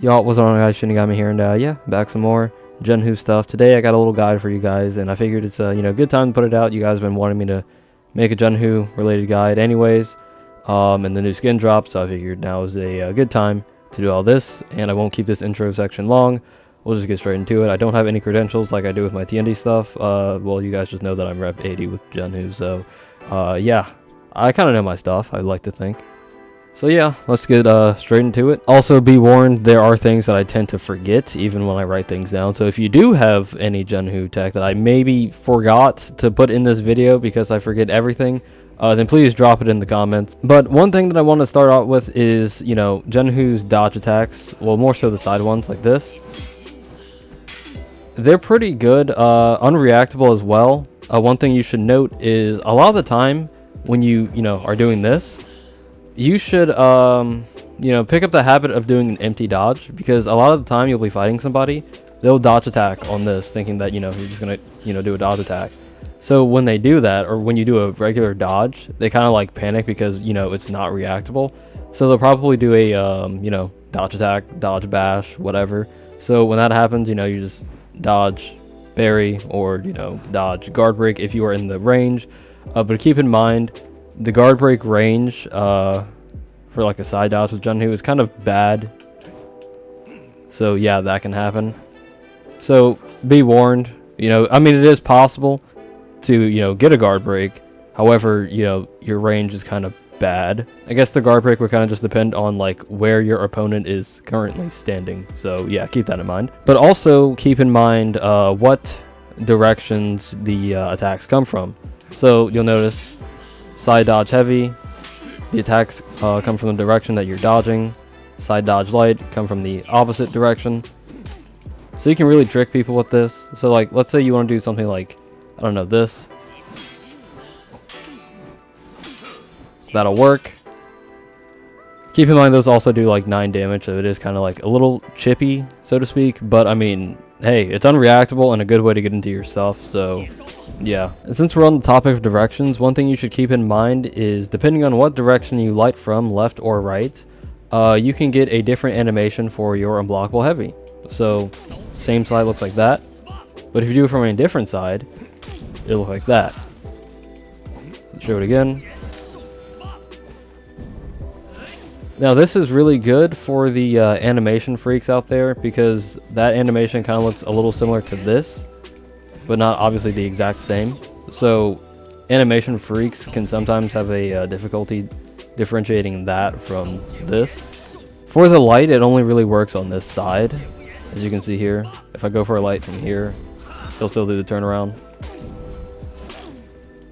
Y'all, what's on, guys? Shinigami here, and yeah, back some more Zhanhu stuff. Today I got a little guide for you guys, and I figured it's good time to put it out. You guys have been wanting me to make a Zhanhu related guide anyways, and the new skin dropped, so I figured now is a good time to do all this, and I won't keep this intro section long. We'll just get straight into it. I don't have any credentials like I do with my Tiandi stuff. Well, you guys just know that I'm rep 80 with Zhanhu, so yeah, I kind of know my stuff, I'd like to think. So yeah, let's get straight into it. Also, be warned, there are things that I tend to forget even when I write things down. So if you do have any Zhanhu tech that I maybe forgot to put in this video because I forget everything, then please drop it in the comments. But one thing that I want to start out with is, Zhanhu's dodge attacks. Well, more so the side ones like this. They're pretty good, unreactable as well. One thing you should note is a lot of the time when you are doing this, you should pick up the habit of doing an empty dodge, because a lot of the time you'll be fighting somebody, they'll dodge attack on this thinking that you're just gonna do a dodge attack. So when they do that, or when you do a regular dodge, they kind of like panic because it's not reactable. So they'll probably do a dodge attack, dodge bash, whatever. So when that happens, you just dodge berry or dodge guard break if you are in the range. But keep in mind, the guard break range for like a side dodge with Zhanhu is kind of bad. So yeah, that can happen. So be warned. I mean, it is possible to get a guard break. However, your range is kind of bad. I guess the guard break would kind of just depend on like where your opponent is currently standing. So yeah, keep that in mind. But also keep in mind what directions the attacks come from. So you'll notice side dodge heavy, the attacks come from the direction that you're dodging. Side dodge light come from the opposite direction. So you can really trick people with this. So like, let's say you want to do something like, I don't know, this. That'll work. Keep in mind those also do like 9 damage, so it is kind of like a little chippy, so to speak. But I mean, hey, it's unreactable and a good way to get into your stuff, so yeah. And since we're on the topic of directions, one thing you should keep in mind is depending on what direction you light from, left or right, you can get a different animation for your unblockable heavy. So same side looks like that, but if you do it from a different side, it'll look like that. Show it again. Now this is really good for the animation freaks out there, because that animation kind of looks a little similar to this, but not obviously the exact same. So animation freaks can sometimes have a difficulty differentiating that from this. For the light, it only really works on this side, as you can see here. If I go for a light from here, it'll still do the turnaround.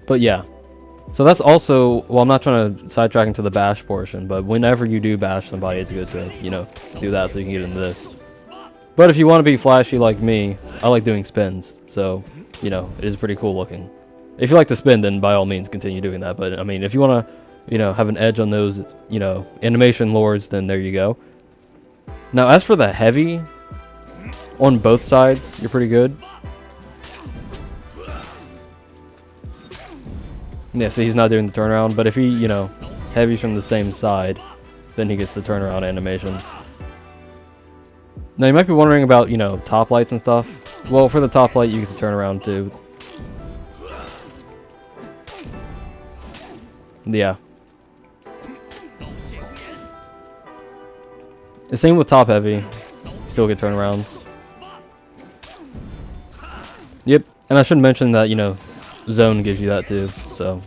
But yeah. So that's also, well, I'm not trying to sidetrack into the bash portion, but whenever you do bash somebody, it's good to, do that so you can get into this. But if you want to be flashy like me, I like doing spins, so, it is pretty cool looking. If you like to spin, then by all means continue doing that, but I mean, if you want to, have an edge on those, animation lords, then there you go. Now, as for the heavy, on both sides, you're pretty good. Yeah, so he's not doing the turnaround, but if he, heavy's from the same side, then he gets the turnaround animation. Now, you might be wondering about, top lights and stuff. Well, for the top light, you get the turnaround too. Yeah. The same with top heavy. Still get turnarounds. Yep, and I should mention that, zone gives you that too, so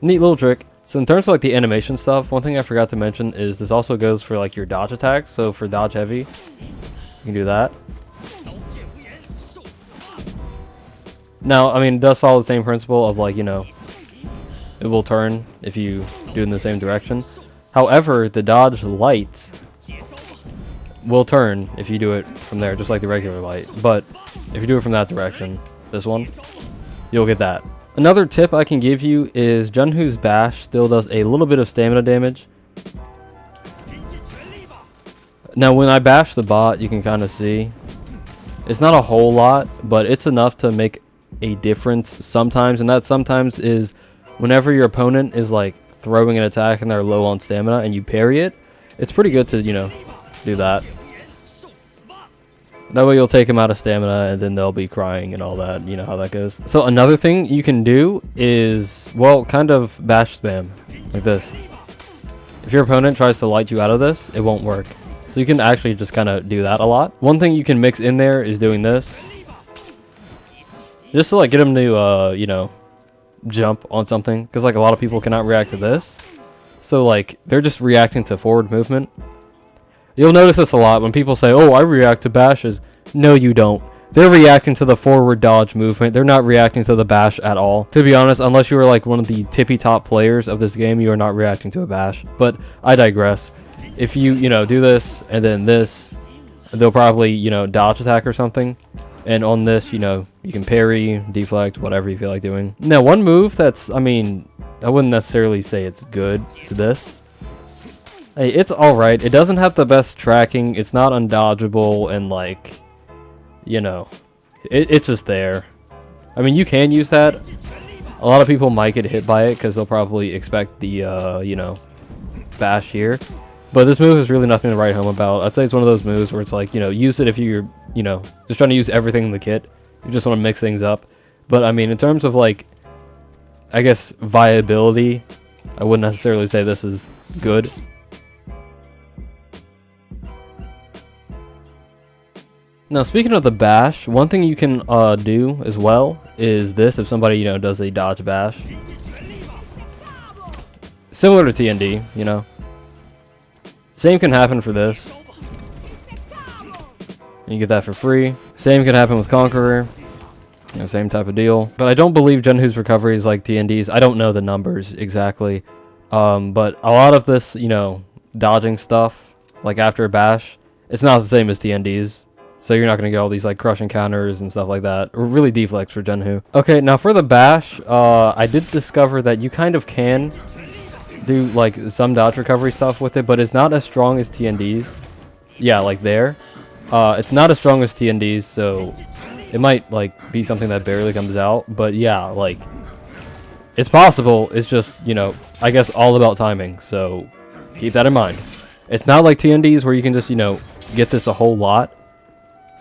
neat little trick. So in terms of like the animation stuff, one thing I forgot to mention is this also goes for like your dodge attacks. So for dodge heavy, you can do that. Now, I mean, it does follow the same principle of like, it will turn if you do it in the same direction. However, the dodge light will turn if you do it from there, just like the regular light. But if you do it from that direction, this one, you'll get that. Another tip I can give you is Zhanhu's bash still does a little bit of stamina damage. Now when I bash the bot, you can kind of see it's not a whole lot, but it's enough to make a difference sometimes, and that sometimes is whenever your opponent is like throwing an attack and they're low on stamina and you parry it, it's pretty good to, you know, do that. That way you'll take them out of stamina, and then they'll be crying and all that. You know how that goes. So another thing you can do is, well, kind of bash spam, like this. If your opponent tries to light you out of this, it won't work. So you can actually just kind of do that a lot. One thing you can mix in there is doing this. Just to like get them to, you know, jump on something. Because like a lot of people cannot react to this. So like they're just reacting to forward movement. You'll notice this a lot when people say, oh, I react to bashes. No, you don't. They're reacting to the forward dodge movement. They're not reacting to the bash at all. To be honest, unless you are like one of the tippy top players of this game, you are not reacting to a bash. But I digress. If you, you know, do this and then this, they'll probably, you know, dodge attack or something. And on this, you know, you can parry, deflect, whatever you feel like doing. Now, one move that's, I mean, I wouldn't necessarily say it's good to this. Hey, it's alright. It doesn't have the best tracking. It's not undodgeable, and like, you know, it's just there. I mean, you can use that. A lot of people might get hit by it because they'll probably expect the, you know, bash here. But this move is really nothing to write home about. I'd say it's one of those moves where it's like, you know, use it if you're, you know, just trying to use everything in the kit. You just want to mix things up. But, I mean, in terms of, like, I guess, viability, I wouldn't necessarily say this is good. Now, speaking of the bash, one thing you can do as well is this. If somebody, you know, does a dodge bash. Similar to Tiandi, you know. Same can happen for this. You get that for free. Same can happen with Conqueror. You know, same type of deal. But I don't believe Zhanhu's recovery is like Tiandi's. I don't know the numbers exactly. But a lot of this, you know, dodging stuff, like after a bash, it's not the same as Tiandi's. So you're not going to get all these like crushing counters and stuff like that. Or really deflects for Zhanhu. Okay, now for the bash, I did discover that you kind of can do like some dodge recovery stuff with it, but it's not as strong as Tiandi's. Yeah, like there. It's not as strong as Tiandi's, so it might like be something that barely comes out. But yeah, like it's possible. It's just, you know, I guess all about timing. So keep that in mind. It's not like Tiandi's where you can just, you know, get this a whole lot.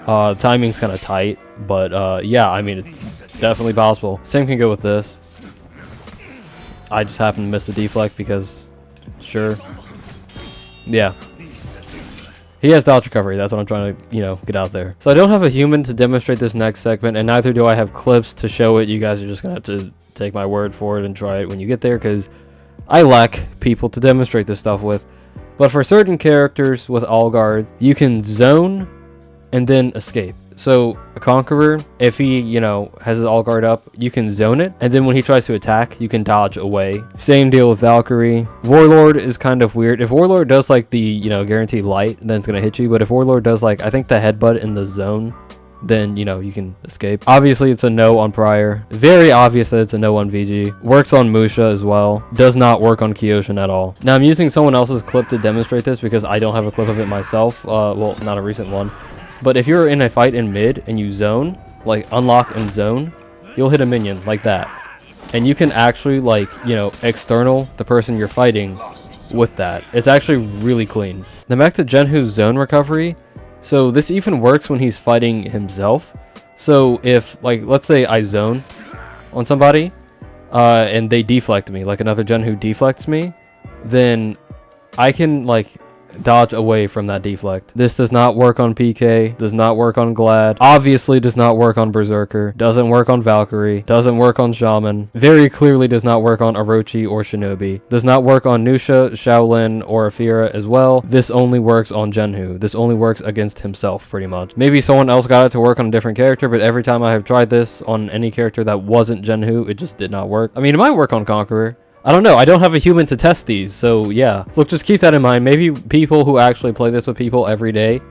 Timing's kind of tight, but yeah, I mean, it's definitely possible. Same can go with this. I just happened to miss the deflect because, sure. Yeah. He has dodge recovery, that's what I'm trying to, you know, get out there. So I don't have a human to demonstrate this next segment, and neither do I have clips to show it. You guys are just going to have to take my word for it and try it when you get there, because I lack people to demonstrate this stuff with. But for certain characters with all guard, you can zone and then escape. So a Conqueror, if he, you know, has his all guard up, you can zone it, and then when he tries to attack, you can dodge away. Same deal with Valkyrie. Warlord is kind of weird. If Warlord does like the, you know, guaranteed light, then it's gonna hit you. But if Warlord does like, I think the headbutt in the zone, then, you know, you can escape. Obviously, it's a no on Prior. Very obvious that it's a no on VG. Works on Musha as well. Does not work on Kyoshin at all. Now, I'm using someone else's clip to demonstrate this because I don't have a clip of it myself. Well, not a recent one. But if you're in a fight in mid and you zone, like unlock and zone, you'll hit a minion like that. And you can actually, like, you know, external the person you're fighting with that. It's actually really clean. Then back to Zhanhu's zone recovery. So this even works when he's fighting himself. So if, like, let's say I zone on somebody and they deflect me, like another Zhanhu deflects me, then I can, like, dodge away from that deflect. This does not work on PK, does not work on Glad, obviously does not work on Berserker, doesn't work on Valkyrie, doesn't work on Shaman, very clearly does not work on Orochi or Shinobi, does not work on Nusha, Shaolin, or Afira as well. This only works on Zhanhu. This only works against himself, pretty much. Maybe someone else got it to work on a different character, but every time I have tried this on any character that wasn't Zhanhu, it just did not work. I mean, it might work on Conqueror. I don't know. I don't have a human to test these, so yeah. Look, just keep that in mind. Maybe people who actually play this with people every day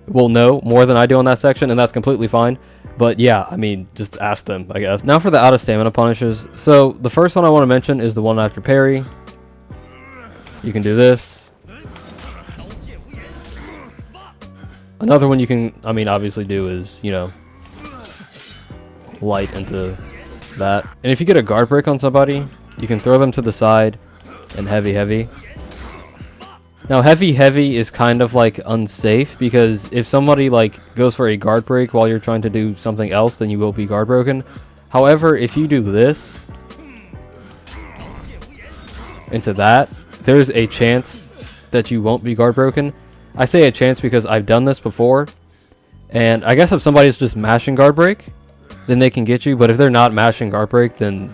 will know more than I do on that section, and that's completely fine. But yeah, I mean, just ask them, I guess. Now for the out of stamina punishes. So the first one I want to mention is the one after parry. You can do this. Another one you can, I mean, obviously do is, you know, light into that. And if you get a guard break on somebody, you can throw them to the side and heavy. Now heavy is kind of like unsafe, because if somebody like goes for a guard break while you're trying to do something else, then you will be guard broken. However, if you do this into that, there's a chance that you won't be guard broken. I say a chance because I've done this before, and I guess if somebody's just mashing guard break, then they can get you, but if they're not mashing guard break, then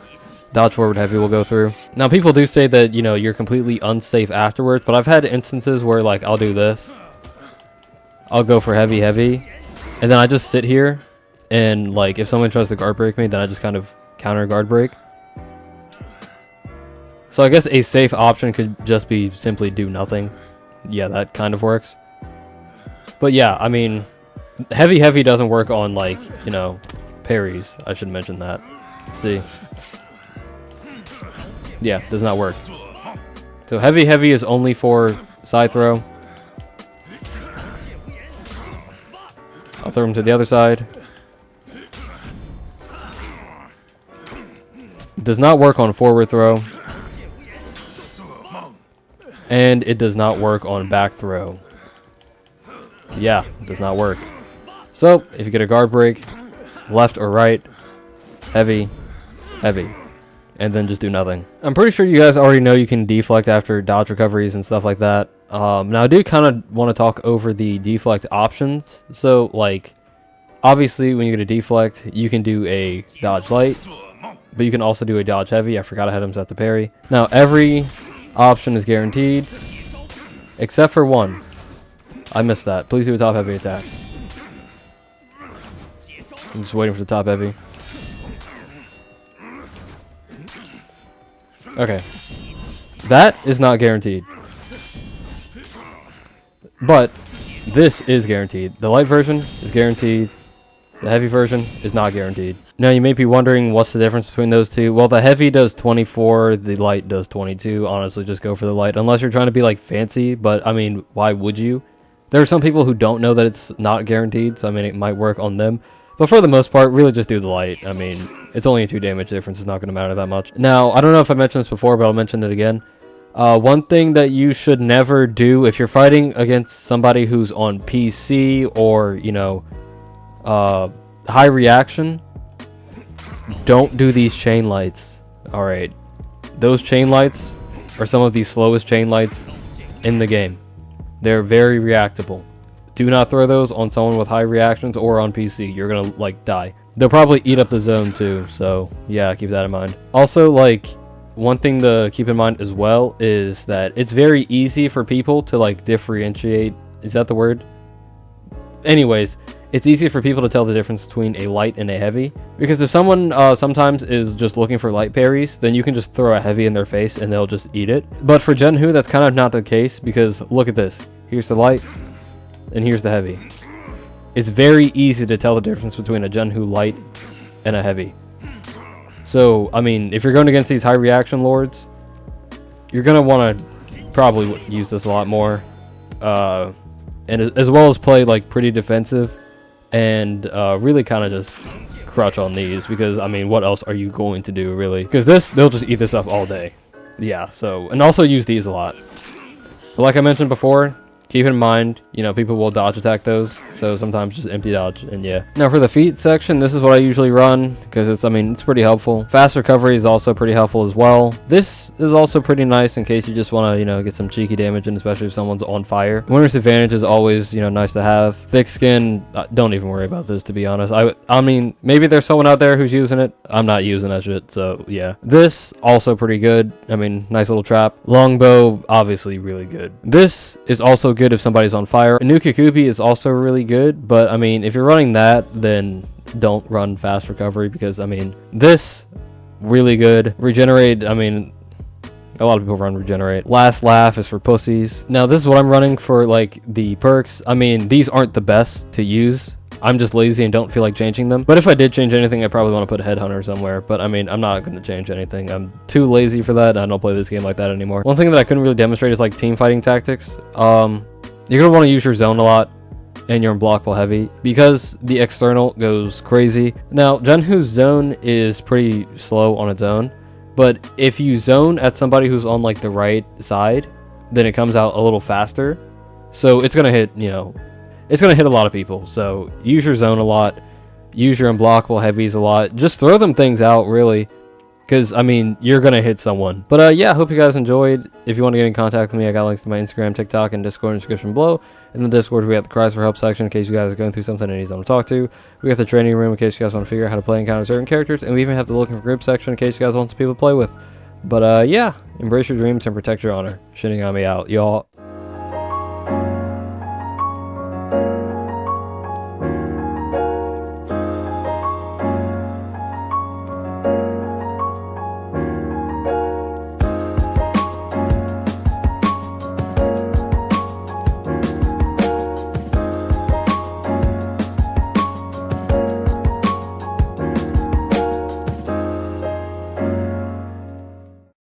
dodge forward heavy will go through. Now people do say that, you know, you're completely unsafe afterwards, but I've had instances where like I'll do this. I'll go for heavy, and then I just sit here, and like if someone tries to guard break me, then I just kind of counter guard break. So I guess a safe option could just be simply do nothing. Yeah, that kind of works. But yeah, I mean, heavy doesn't work on like, you know, parries. I should mention that. See? Yeah, does not work. So heavy is only for side throw. I'll throw him to the other side. Does not work on forward throw. And it does not work on back throw. Yeah, does not work. So, if you get a guard break, left or right, heavy, and then just do nothing. I'm pretty sure you guys already know you can deflect after dodge recoveries and stuff like that. Now I do kind of want to talk over the deflect options. So like, obviously when you get a deflect, you can do a dodge light, but you can also do a dodge heavy. I forgot I had him set to parry. Now every option is guaranteed, except for one. I missed that. Please do a top heavy attack. I'm just waiting for the top heavy. Okay, that is not guaranteed, but this is guaranteed. The light version is guaranteed. The heavy version is not guaranteed. Now you may be wondering what's the difference between those two. Well, the heavy does 24, the light does 22. Honestly, just go for the light unless you're trying to be like fancy, but I mean, why would you? There are some people who don't know that it's not guaranteed, so I mean, it might work on them. But for the most part, really just do the light. I mean, it's only a 2 damage difference. It's not going to matter that much. Now, I don't know if I mentioned this before, but I'll mention it again. One thing that you should never do if you're fighting against somebody who's on PC or, you know, high reaction, don't do these chain lights. Alright. Those chain lights are some of the slowest chain lights in the game. They're very reactable. Do not throw those on someone with high reactions or on PC. You're gonna, like, die. They'll probably eat up the zone, too. So, yeah, keep that in mind. Also, like, one thing to keep in mind as well is that it's very easy for people to, like, differentiate. Is that the word? Anyways, it's easy for people to tell the difference between a light and a heavy. Because if someone sometimes is just looking for light parries, then you can just throw a heavy in their face and they'll just eat it. But for Zhanhu, that's kind of not the case, because look at this. Here's the light. And here's the heavy. It's very easy to tell the difference between a Zhanhu light and a heavy. So, I mean, if you're going against these high reaction lords, you're going to want to probably use this a lot more. And as well as play, like, pretty defensive. And really kind of just crutch on these. Because, I mean, what else are you going to do, really? Because they'll just eat this up all day. Yeah, so, and also use these a lot. But like I mentioned before, keep in mind, you know, people will dodge attack those, so sometimes just empty dodge, and yeah. Now for the feat section, this is what I usually run, because it's, I mean, it's pretty helpful. Fast recovery is also pretty helpful as well. This is also pretty nice in case you just want to, you know, get some cheeky damage, and especially if someone's on fire. Winner's advantage is always, you know, nice to have. Thick skin, don't even worry about this, to be honest. I mean, maybe there's someone out there who's using it. I'm not using that shit, so yeah. This, also pretty good. I mean, nice little trap. Longbow, obviously really good. This is also good if somebody's on fire. A new Kikubi is also really good, but I mean, if you're running that, then don't run fast recovery, because I mean, this really good. Regenerate, I mean, a lot of people run regenerate. Last laugh is for pussies. Now this is what I'm running for, like, the perks. I mean, these aren't the best to use. I'm just lazy and don't feel like changing them. But if I did change anything, I probably want to put Headhunter somewhere. But I mean, I'm not going to change anything. I'm too lazy for that. I don't play this game like that anymore. One thing that I couldn't really demonstrate is like team fighting tactics. You're going to want to use your zone a lot and your unblockable heavy, because the external goes crazy. Now, Zhanhu's zone is pretty slow on its own, but if you zone at somebody who's on like the right side, then it comes out a little faster. So it's gonna hit, it's gonna hit a lot of people. So use your zone a lot, use your unblockable heavies a lot. Just throw them things out, really, because I mean you're gonna hit someone. But yeah, hope you guys enjoyed. If you want to get in contact with me, I got links to my Instagram, TikTok, and Discord in the description below. In the Discord, we got the cries for help section in case you guys are going through something and need someone to talk to. We got the training room in case you guys want to figure out how to play and counter certain characters, and we even have the looking for group section in case you guys want some people to play with. But yeah, embrace your dreams and protect your honor. Shinigami out, y'all.